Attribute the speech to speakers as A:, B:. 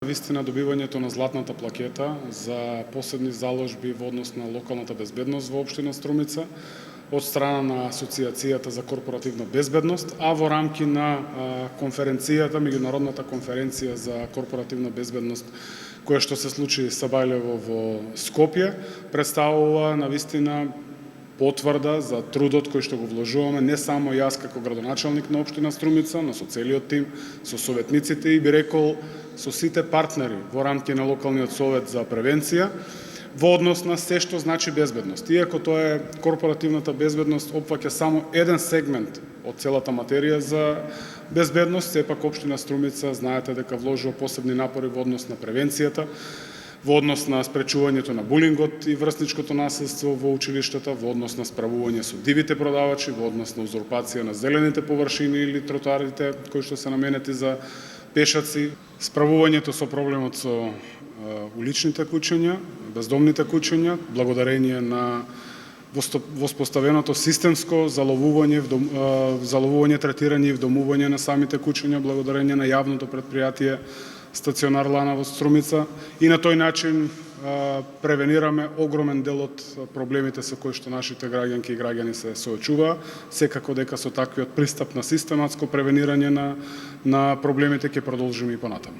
A: навистина добивањето на златната плакета за посебни заложби во однос на локалната безбедност во општина Струмица од страна на Асоциацијата за корпоративна безбедност, а во рамки на конференцијата, меѓународната конференција за корпоративна безбедност која што се случи сабајлево во Скопје, представува навистина потврда за трудот кој што го вложуваме не само јас како градоначалник на општина Струмица, но со целиот тим, со советниците и би рекол со сите партнери во рамки на локалниот совет за превенција во однос на се што значи безбедност. Иако тоа е корпоративната безбедност опфаќа само еден сегмент од целата материја за безбедност, сепак општина Струмица знаете дека вложува посебни напори во однос на превенцијата, во однос на спречувањето на булингот и врсничкото насилство во училиштата, во однос на справување со дивите продавачи, во однос на узурпација на зелените површини или тротоарите кои што се наменети за пешаци, справувањето со проблемот со уличните куќиња, бездомните куќиња, благодарение на воспоставеното системско заловување, третирање и вдомување на самите куќиња, благодарение на јавното предпријатие Стационар Лана во Струмица, и на тој начин превенираме огромен дел од проблемите со кои што нашите граѓанки и граѓани се соочуваат. Секако дека со таквиот пристап на систематско превенирање на проблемите ќе продолжиме и понатаму.